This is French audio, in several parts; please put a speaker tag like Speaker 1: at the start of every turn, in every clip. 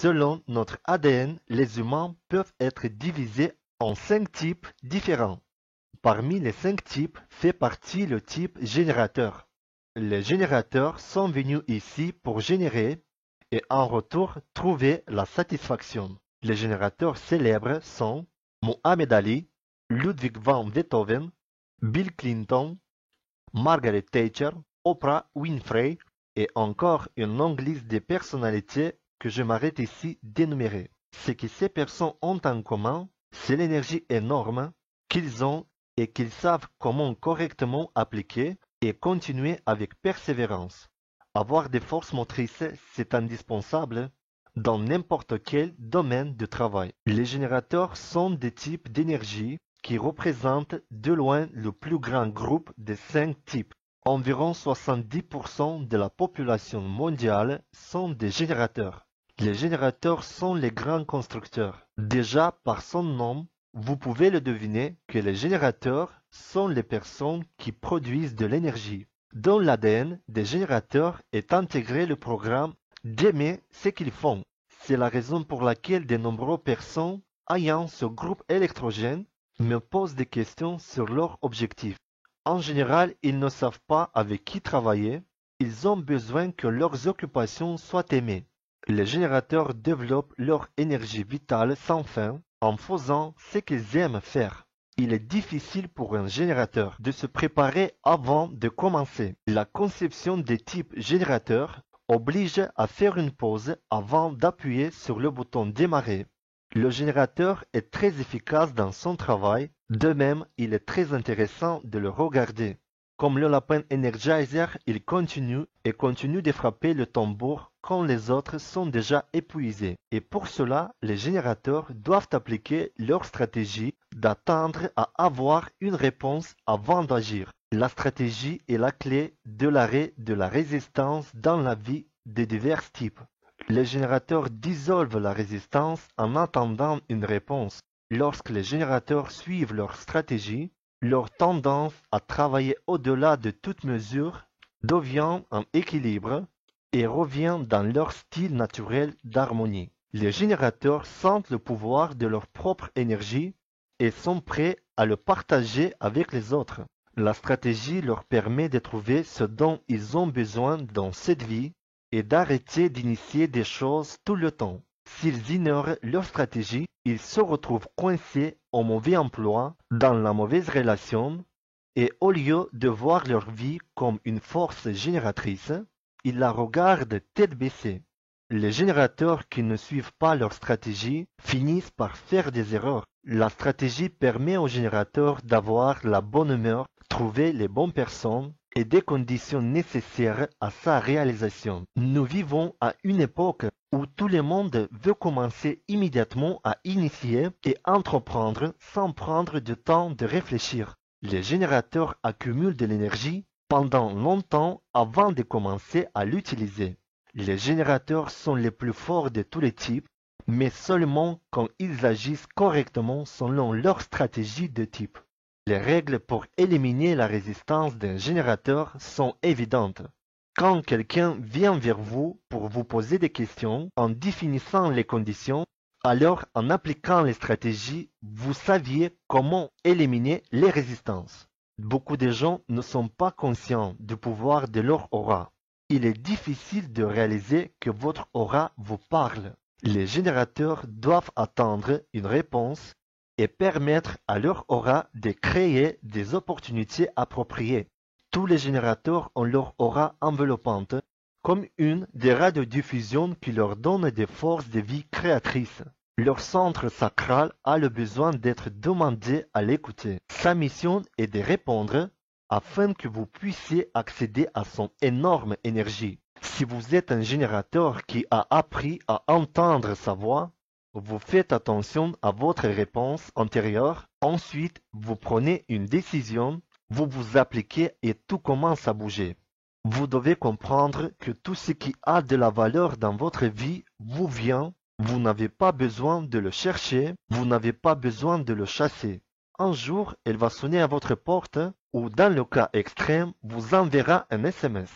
Speaker 1: Selon notre ADN, les humains peuvent être divisés en 5 types différents. Parmi les 5 types fait partie le type générateur. Les générateurs sont venus ici pour générer et en retour trouver la satisfaction. Les générateurs célèbres sont Mohamed Ali, Ludwig van Beethoven, Bill Clinton, Margaret Thatcher, Oprah Winfrey et encore une longue liste de personnalités que je m'arrête ici d'énumérer. Ce que ces personnes ont en commun, c'est l'énergie énorme qu'ils ont et qu'ils savent comment correctement appliquer et continuer avec persévérance. Avoir des forces motrices, c'est indispensable dans n'importe quel domaine de travail. Les générateurs sont des types d'énergie qui représentent de loin le plus grand groupe des 5 types. Environ 70% de la population mondiale sont des générateurs. Les générateurs sont les grands constructeurs. Déjà par son nom, vous pouvez le deviner que les générateurs sont les personnes qui produisent de l'énergie. Dans l'ADN des générateurs est intégré le programme d'aimer ce qu'ils font. C'est la raison pour laquelle de nombreuses personnes ayant ce groupe électrogène me posent des questions sur leur objectif. En général, ils ne savent pas avec qui travailler. Ils ont besoin que leurs occupations soient aimées. Les générateurs développent leur énergie vitale sans fin en faisant ce qu'ils aiment faire. Il est difficile pour un générateur de se préparer avant de commencer. La conception des types générateurs oblige à faire une pause avant d'appuyer sur le bouton démarrer. Le générateur est très efficace dans son travail, de même il est très intéressant de le regarder. Comme le lapin Energizer, il continue de frapper le tambour quand les autres sont déjà épuisés. Et pour cela, les générateurs doivent appliquer leur stratégie d'attendre à avoir une réponse avant d'agir. La stratégie est la clé de l'arrêt de la résistance dans la vie de divers types. Les générateurs dissolvent la résistance en attendant une réponse. Lorsque les générateurs suivent leur stratégie, leur tendance à travailler au-delà de toute mesure devient en équilibre et revient dans leur style naturel d'harmonie. Les générateurs sentent le pouvoir de leur propre énergie et sont prêts à le partager avec les autres. La stratégie leur permet de trouver ce dont ils ont besoin dans cette vie et d'arrêter d'initier des choses tout le temps. S'ils ignorent leur stratégie, ils se retrouvent coincés au mauvais emploi, dans la mauvaise relation, et au lieu de voir leur vie comme une force génératrice, ils la regardent tête baissée. Les générateurs qui ne suivent pas leur stratégie finissent par faire des erreurs. La stratégie permet aux générateurs d'avoir la bonne humeur, trouver les bonnes personnes et des conditions nécessaires à sa réalisation. Nous vivons à une époque où tout le monde veut commencer immédiatement à initier et entreprendre sans prendre de temps de réfléchir. Les générateurs accumulent de l'énergie pendant longtemps avant de commencer à l'utiliser. Les générateurs sont les plus forts de tous les types, mais seulement quand ils agissent correctement selon leur stratégie de type. Les règles pour éliminer la résistance d'un générateur sont évidentes. Quand quelqu'un vient vers vous pour vous poser des questions en définissant les conditions, alors en appliquant les stratégies, vous saviez comment éliminer les résistances. Beaucoup de gens ne sont pas conscients du pouvoir de leur aura. Il est difficile de réaliser que votre aura vous parle. Les générateurs doivent attendre une réponse et permettre à leur aura de créer des opportunités appropriées. Tous les générateurs ont leur aura enveloppante, comme une des radiodiffusions qui leur donne des forces de vie créatrices. Leur centre sacral a le besoin d'être demandé à l'écouter. Sa mission est de répondre afin que vous puissiez accéder à son énorme énergie. Si vous êtes un générateur qui a appris à entendre sa voix, vous faites attention à votre réponse antérieure. Ensuite, vous prenez une décision, vous vous appliquez et tout commence à bouger. Vous devez comprendre que tout ce qui a de la valeur dans votre vie vous vient. Vous n'avez pas besoin de le chercher, vous n'avez pas besoin de le chasser. Un jour, elle va sonner à votre porte ou dans le cas extrême, vous enverra un SMS.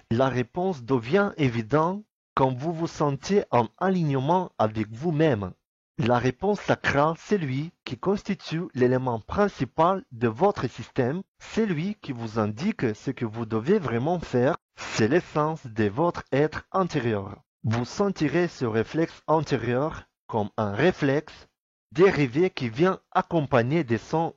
Speaker 1: La réponse devient évidente quand vous vous sentez en alignement avec vous-même. La réponse sacrale, c'est lui qui constitue l'élément principal de votre système, c'est lui qui vous indique ce que vous devez vraiment faire, c'est l'essence de votre être intérieur. Vous sentirez ce réflexe antérieur comme un réflexe dérivé qui vient accompagner des sons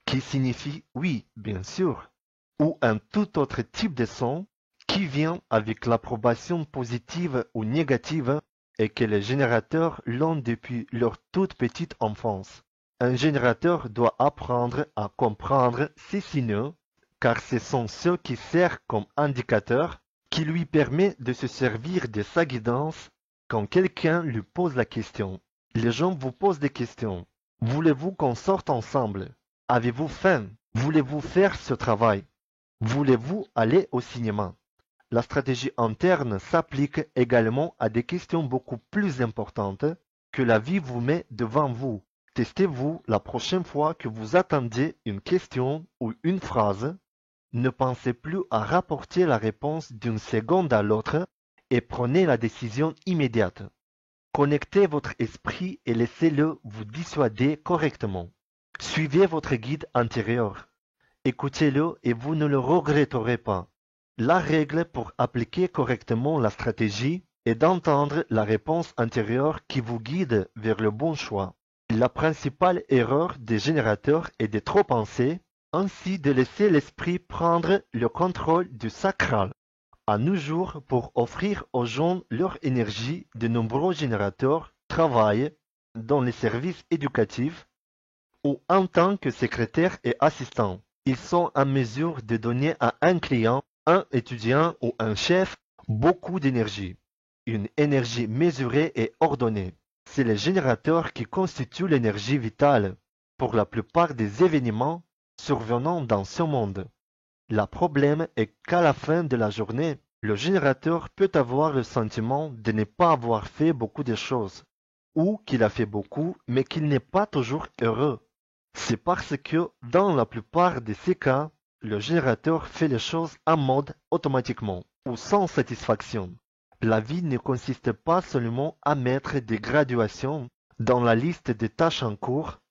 Speaker 1: qui signifient oui, bien sûr, ou un tout autre type de son qui vient avec l'approbation positive ou négative et que les générateurs l'ont depuis leur toute petite enfance. Un générateur doit apprendre à comprendre ces signaux car ce sont ceux qui servent comme indicateurs qui lui permet de se servir de sa guidance quand quelqu'un lui pose la question. Les gens vous posent des questions. Voulez-vous qu'on sorte ensemble? Avez-vous faim? Voulez-vous faire ce travail? Voulez-vous aller au cinéma? La stratégie interne s'applique également à des questions beaucoup plus importantes que la vie vous met devant vous. Testez-vous la prochaine fois que vous attendez une question ou une phrase. Ne pensez plus à rapporter la réponse d'une seconde à l'autre et prenez la décision immédiate. Connectez votre esprit et laissez-le vous dissuader correctement. Suivez votre guide intérieur. Écoutez-le et vous ne le regretterez pas. La règle pour appliquer correctement la stratégie est d'entendre la réponse intérieure qui vous guide vers le bon choix. La principale erreur des générateurs est de trop penser, ainsi de laisser l'esprit prendre le contrôle du sacral. À nos jours, pour offrir aux gens leur énergie, de nombreux générateurs travaillent dans les services éducatifs ou en tant que secrétaire et assistant. Ils sont en mesure de donner à un client, un étudiant ou un chef beaucoup d'énergie. Une énergie mesurée et ordonnée. C'est le générateur qui constitue l'énergie vitale pour la plupart des événements survenant dans ce monde. Le problème est qu'à la fin de la journée, le générateur peut avoir le sentiment de ne pas avoir fait beaucoup de choses, ou qu'il a fait beaucoup mais qu'il n'est pas toujours heureux. C'est parce que, dans la plupart de ces cas, le générateur fait les choses en mode automatiquement ou sans satisfaction. La vie ne consiste pas seulement à mettre des graduations dans la liste des tâches en cours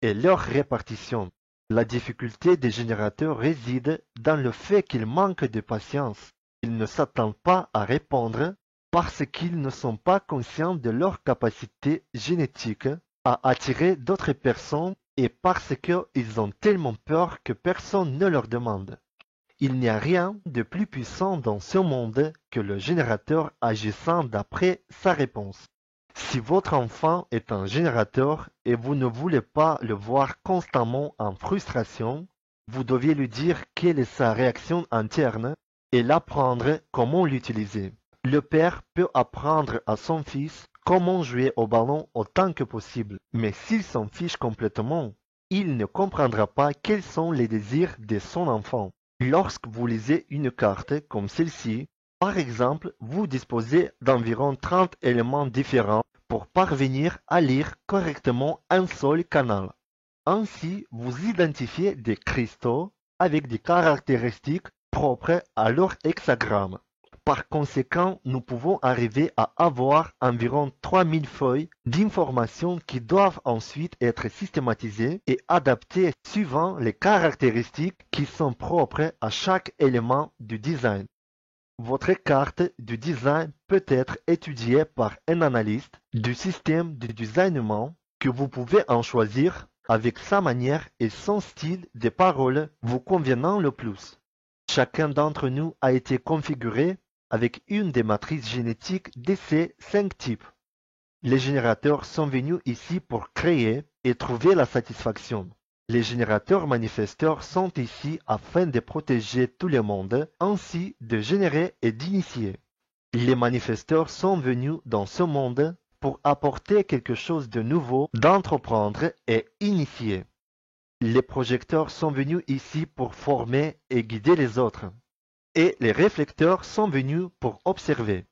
Speaker 1: et leur répartition. La difficulté des générateurs réside dans le fait qu'ils manquent de patience. Ils ne s'attendent pas à répondre parce qu'ils ne sont pas conscients de leur capacité génétique à attirer d'autres personnes et parce qu'ils ont tellement peur que personne ne leur demande. Il n'y a rien de plus puissant dans ce monde que le générateur agissant d'après sa réponse. Si votre enfant est un générateur et vous ne voulez pas le voir constamment en frustration, vous devez lui dire quelle est sa réaction interne et l'apprendre comment l'utiliser. Le père peut apprendre à son fils comment jouer au ballon autant que possible, mais s'il s'en fiche complètement, il ne comprendra pas quels sont les désirs de son enfant. Lorsque vous lisez une carte comme celle-ci, par exemple, vous disposez d'environ 30 éléments différents pour parvenir à lire correctement un seul canal. Ainsi, vous identifiez des cristaux avec des caractéristiques propres à leur hexagramme. Par conséquent, nous pouvons arriver à avoir environ 3000 feuilles d'informations qui doivent ensuite être systématisées et adaptées suivant les caractéristiques qui sont propres à chaque élément du design. Votre carte du design peut être étudiée par un analyste du système de designement que vous pouvez en choisir avec sa manière et son style de parole vous convenant le plus. Chacun d'entre nous a été configuré avec une des matrices génétiques de ces 5 types. Les générateurs sont venus ici pour créer et trouver la satisfaction. Les générateurs manifesteurs sont ici afin de protéger tout le monde, ainsi de générer et d'initier. Les manifesteurs sont venus dans ce monde pour apporter quelque chose de nouveau, d'entreprendre et initier. Les projecteurs sont venus ici pour former et guider les autres. Et les réflecteurs sont venus pour observer.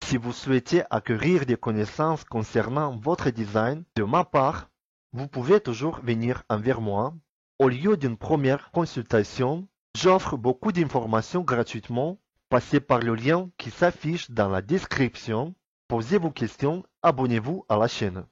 Speaker 1: Si vous souhaitez acquérir des connaissances concernant votre design, de ma part, vous pouvez toujours venir envers moi. Au lieu d'une première consultation, j'offre beaucoup d'informations gratuitement Passez par le lien qui s'affiche dans la description. Posez vos questions, abonnez-vous à la chaîne.